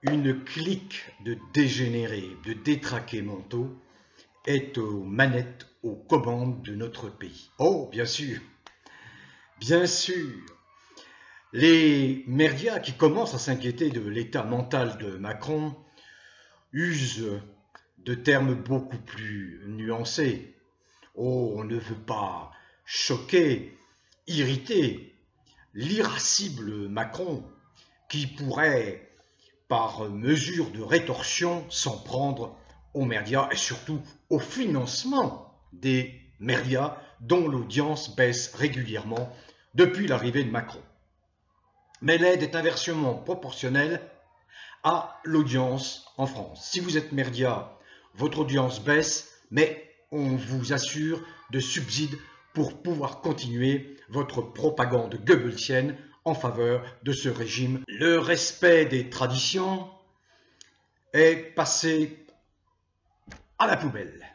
Une clique de dégénérés, de détraqués mentaux est aux manettes, aux commandes de notre pays. Oh, bien sûr, les médias qui commencent à s'inquiéter de l'état mental de Macron usent de termes beaucoup plus nuancés. Oh, on ne veut pas choquer, irriter l'irascible Macron qui pourrait, par mesure de rétorsion, s'en prendre aux médias et surtout au financement des médias dont l'audience baisse régulièrement depuis l'arrivée de Macron. Mais l'aide est inversement proportionnelle à l'audience en France. Si vous êtes média, votre audience baisse, mais on vous assure de subsides pour pouvoir continuer votre propagande goebbelsienne en faveur de ce régime. Le respect des traditions est passé à la poubelle.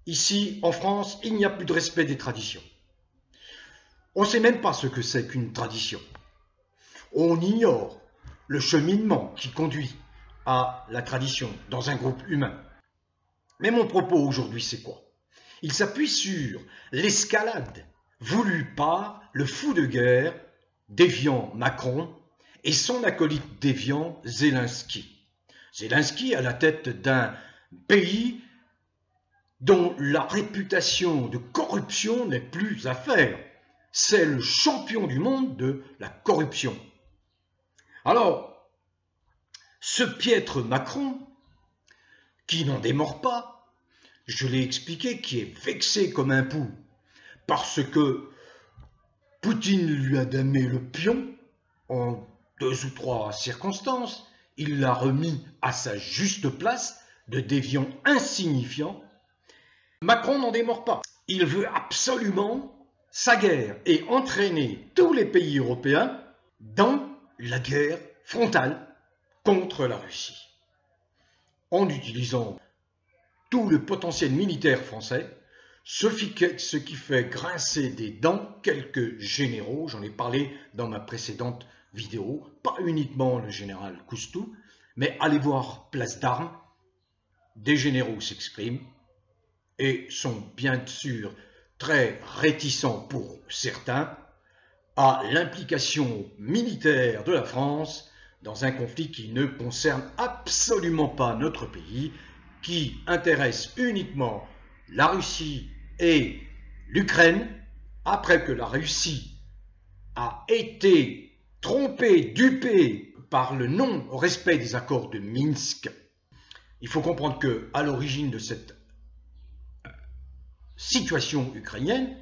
Ici, en France, il n'y a plus de respect des traditions. On ne sait même pas ce que c'est qu'une tradition. On ignore le cheminement qui conduit à la tradition dans un groupe humain. Mais mon propos aujourd'hui, c'est quoi? Il s'appuie sur l'escalade voulue par le fou de guerre déviant Macron et son acolyte déviant Zelensky. Zelensky à la tête d'un pays dont la réputation de corruption n'est plus à faire. C'est le champion du monde de la corruption. Alors, ce piètre Macron, qui n'en démord pas, je l'ai expliqué, qui est vexé comme un pou, parce que Poutine lui a damé le pion en 2 ou 3 circonstances, il l'a remis à sa juste place de déviant insignifiant. Macron n'en démord pas. Il veut absolument sa guerre et entraîner tous les pays européens dans la guerre frontale contre la Russie, en utilisant tout le potentiel militaire français, ce qui fait grincer des dents quelques généraux, j'en ai parlé dans ma précédente vidéo, pas uniquement le général Coustou, mais allez voir Place d'Armes, des généraux s'expriment et sont bien sûr très réticents pour certains à l'implication militaire de la France dans un conflit qui ne concerne absolument pas notre pays, qui intéresse uniquement la Russie et l'Ukraine, après que la Russie a été trompée, dupée par le non-respect des accords de Minsk. Il faut comprendre qu'à l'origine de cette situation ukrainienne,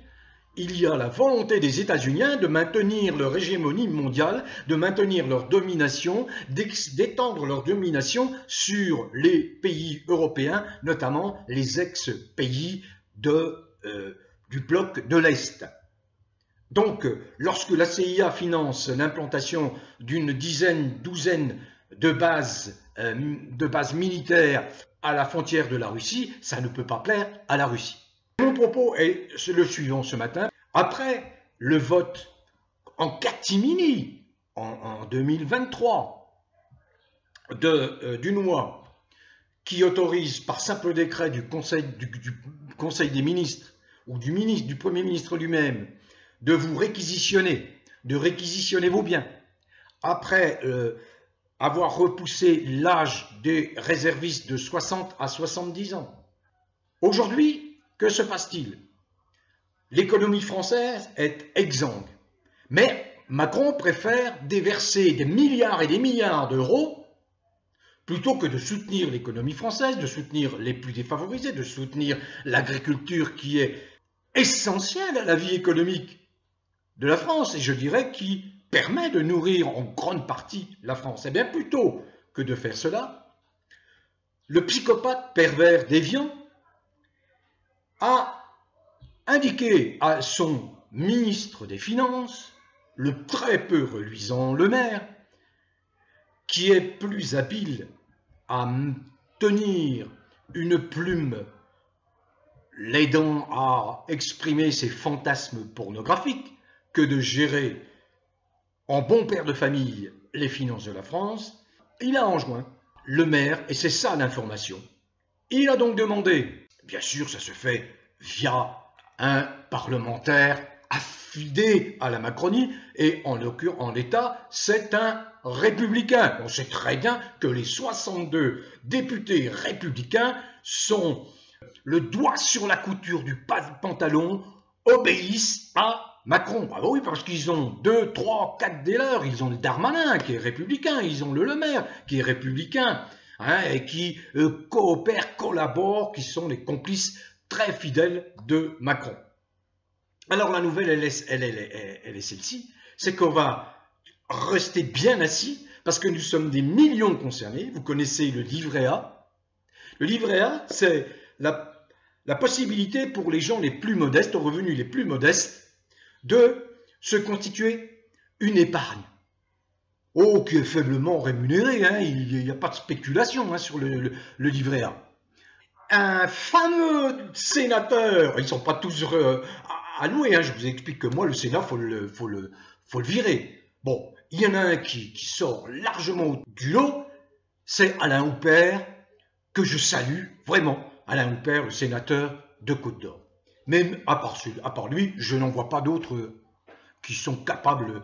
il y a la volonté des États-Unis de maintenir leur hégémonie mondiale, de maintenir leur domination, d'étendre leur domination sur les pays européens, notamment les ex-pays du bloc de l'Est. Donc, lorsque la CIA finance l'implantation d'une douzaine de bases militaires à la frontière de la Russie, ça ne peut pas plaire à la Russie. Mon propos est le suivant ce matin. Après le vote en catimini en 2023 d'une loi qui autorise par simple décret du Conseil des ministres ou du Premier ministre lui-même de vous réquisitionner, de réquisitionner vos biens, après avoir repoussé l'âge des réservistes de 60 à 70 ans. Aujourd'hui, que se passe-t-il? L'économie française est exsangue, mais Macron préfère déverser des milliards et des milliards d'euros plutôt que de soutenir l'économie française, de soutenir les plus défavorisés, de soutenir l'agriculture qui est essentielle à la vie économique de la France et je dirais qui permet de nourrir en grande partie la France. Et bien plutôt que de faire cela, le psychopathe pervers déviant a indiqué à son ministre des Finances, le très peu reluisant Le Maire, qui est plus habile à tenir une plume l'aidant à exprimer ses fantasmes pornographiques que de gérer en bon père de famille les finances de la France, il a enjoint le maire, et c'est ça l'information. Il a donc demandé, bien sûr ça se fait via un parlementaire affidé à la Macronie, et en l'état, c'est un républicain. On sait très bien que les 62 députés républicains sont le doigt sur la couture du pantalon, obéissent à Macron. Ah oui, parce qu'ils ont 2, 3, 4 des leurs. Ils ont le Darmanin qui est républicain, ils ont le Maire qui est républicain, hein, et qui coopèrent, collaborent, qui sont les complices très fidèles de Macron. Alors la nouvelle, elle est celle-ci, c'est qu'on va rester bien assis, parce que nous sommes des millions de concernés. Vous connaissez le livret A. Le livret A, c'est la possibilité pour les gens les plus modestes, aux revenus les plus modestes, de se constituer une épargne. Oh, qui est faiblement rémunérée, hein, il n'y a pas de spéculation, hein, sur le livret A. Un fameux sénateur, ils ne sont pas tous alloués, hein, je vous explique que moi, le Sénat, faut le virer. Bon, il y en a un qui sort largement du lot, c'est Alain Houpert, que je salue vraiment. Alain Houpert, le sénateur de Côte-d'Or. Mais à part lui, je n'en vois pas d'autres qui sont capables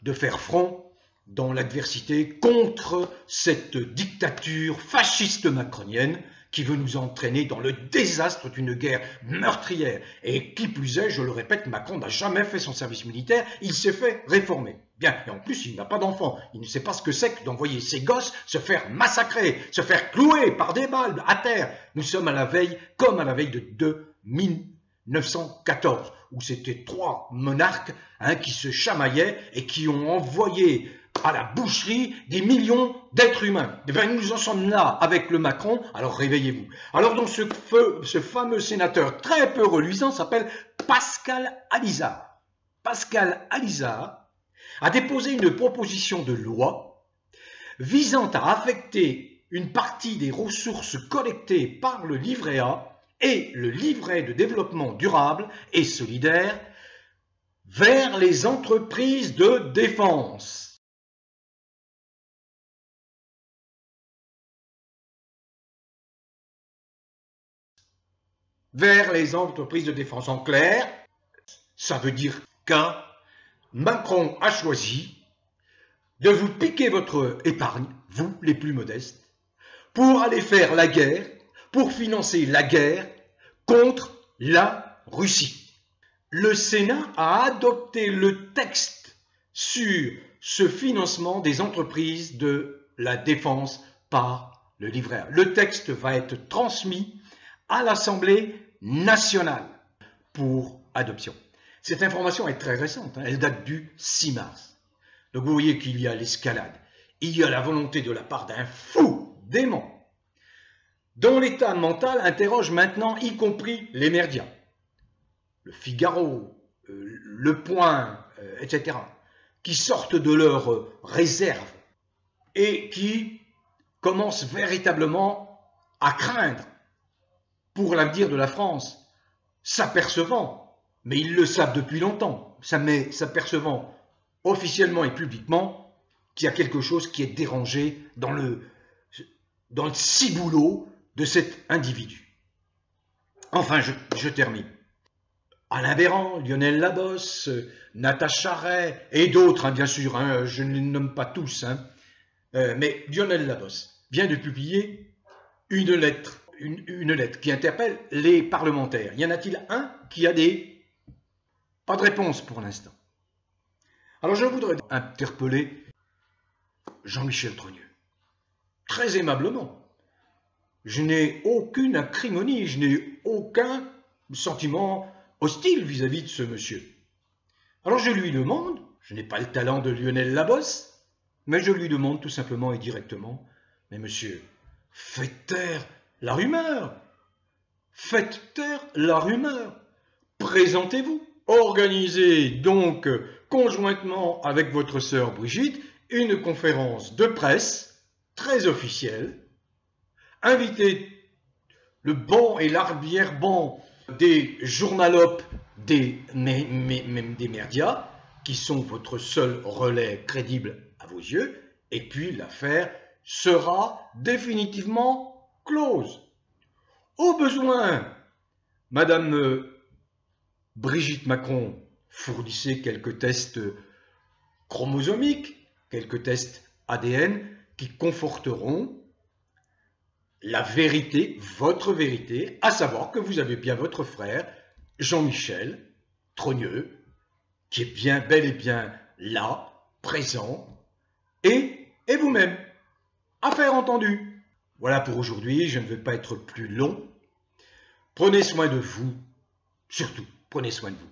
de faire front dans l'adversité contre cette dictature fasciste macronienne qui veut nous entraîner dans le désastre d'une guerre meurtrière. Et qui plus est, je le répète, Macron n'a jamais fait son service militaire, il s'est fait réformer. Bien, et en plus, il n'a pas d'enfant. Il ne sait pas ce que c'est que d'envoyer ses gosses se faire massacrer, se faire clouer par des balles à terre. Nous sommes à la veille, comme à la veille de 1914, où c'était 3 monarques, hein, qui se chamaillaient et qui ont envoyé à la boucherie des millions d'êtres humains. Et bien, nous en sommes là avec le Macron, alors réveillez-vous. Alors donc ce fameux sénateur très peu reluisant s'appelle Pascal Alizard. Pascal Alizard a déposé une proposition de loi visant à affecter une partie des ressources collectées par le livret A et le livret de développement durable et solidaire vers les entreprises de défense. Vers les entreprises de défense. En clair, ça veut dire qu'un Macron a choisi de vous piquer votre épargne, vous les plus modestes, pour aller faire la guerre, pour financer la guerre contre la Russie. Le Sénat a adopté le texte sur ce financement des entreprises de la défense par le livret A. Le texte va être transmis à l'Assemblée nationale pour adoption. Cette information est très récente, hein, elle date du 6 mars. Donc vous voyez qu'il y a l'escalade, il y a la volonté de la part d'un fou dément, dont l'état mental interroge maintenant y compris les médias, le Figaro, le Point, etc., qui sortent de leur réserve et qui commencent véritablement à craindre pour l'avenir de la France, s'apercevant, mais ils le savent depuis longtemps, s'apercevant officiellement et publiquement qu'il y a quelque chose qui est dérangé dans le ciboulot de cet individu. Enfin, je termine. Alain Béran, Lionel Labosse, Natacha Ray et d'autres, hein, bien sûr, hein, je ne les nomme pas tous, hein, mais Lionel Labosse vient de publier une lettre qui interpelle les parlementaires. Y en a-t-il un qui a pas de réponse pour l'instant? Alors je voudrais interpeller Jean-Michel Trogneux, très aimablement. Je n'ai aucune acrimonie, je n'ai aucun sentiment hostile vis-à-vis de ce monsieur. Alors je lui demande, je n'ai pas le talent de Lionel Labosse, mais je lui demande tout simplement et directement, mais monsieur, faites taire la rumeur, faites taire la rumeur, présentez-vous, organisez donc conjointement avec votre sœur Brigitte une conférence de presse très officielle, invitez le banc et l'arrière-banc des journalopes des médias, qui sont votre seul relais crédible à vos yeux, et puis l'affaire sera définitivement close. Au besoin, Madame Brigitte Macron, fournissez quelques tests chromosomiques, quelques tests ADN qui conforteront la vérité, votre vérité, à savoir que vous avez bien votre frère, Jean-Michel Trogneux, qui est bien bel et bien là, présent, et vous-même. Affaire entendue. Voilà pour aujourd'hui, je ne vais pas être plus long. Prenez soin de vous, surtout, prenez soin de vous.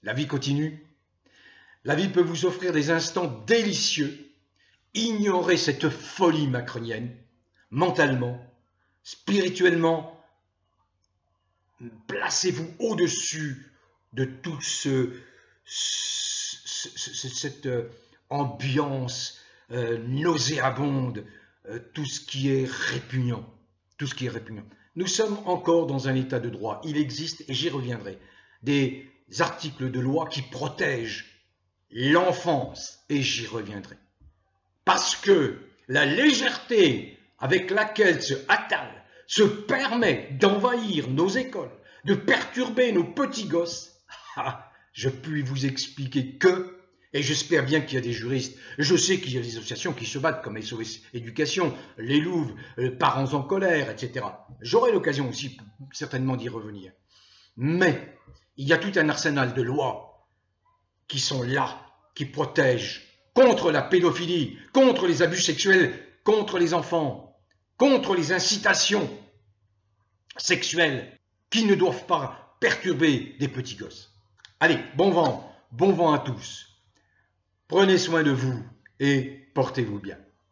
La vie continue. La vie peut vous offrir des instants délicieux. Ignorez cette folie macronienne, mentalement, spirituellement. Placez-vous au-dessus de toute cette ambiance nauséabonde, tout ce qui est répugnant. Tout ce qui est répugnant. Nous sommes encore dans un état de droit. Il existe, et j'y reviendrai, des articles de loi qui protègent l'enfance, et j'y reviendrai. Parce que la légèreté avec laquelle ce Attal se permet d'envahir nos écoles, de perturber nos petits gosses, je puis vous expliquer que, et j'espère bien qu'il y a des juristes, je sais qu'il y a des associations qui se battent comme SOS Éducation, les Louves, Parents en colère, etc. J'aurai l'occasion aussi certainement d'y revenir. Mais il y a tout un arsenal de lois qui sont là, qui protègent contre la pédophilie, contre les abus sexuels, contre les enfants, contre les incitations sexuelles qui ne doivent pas perturber des petits gosses. Allez, bon vent à tous. Prenez soin de vous et portez-vous bien.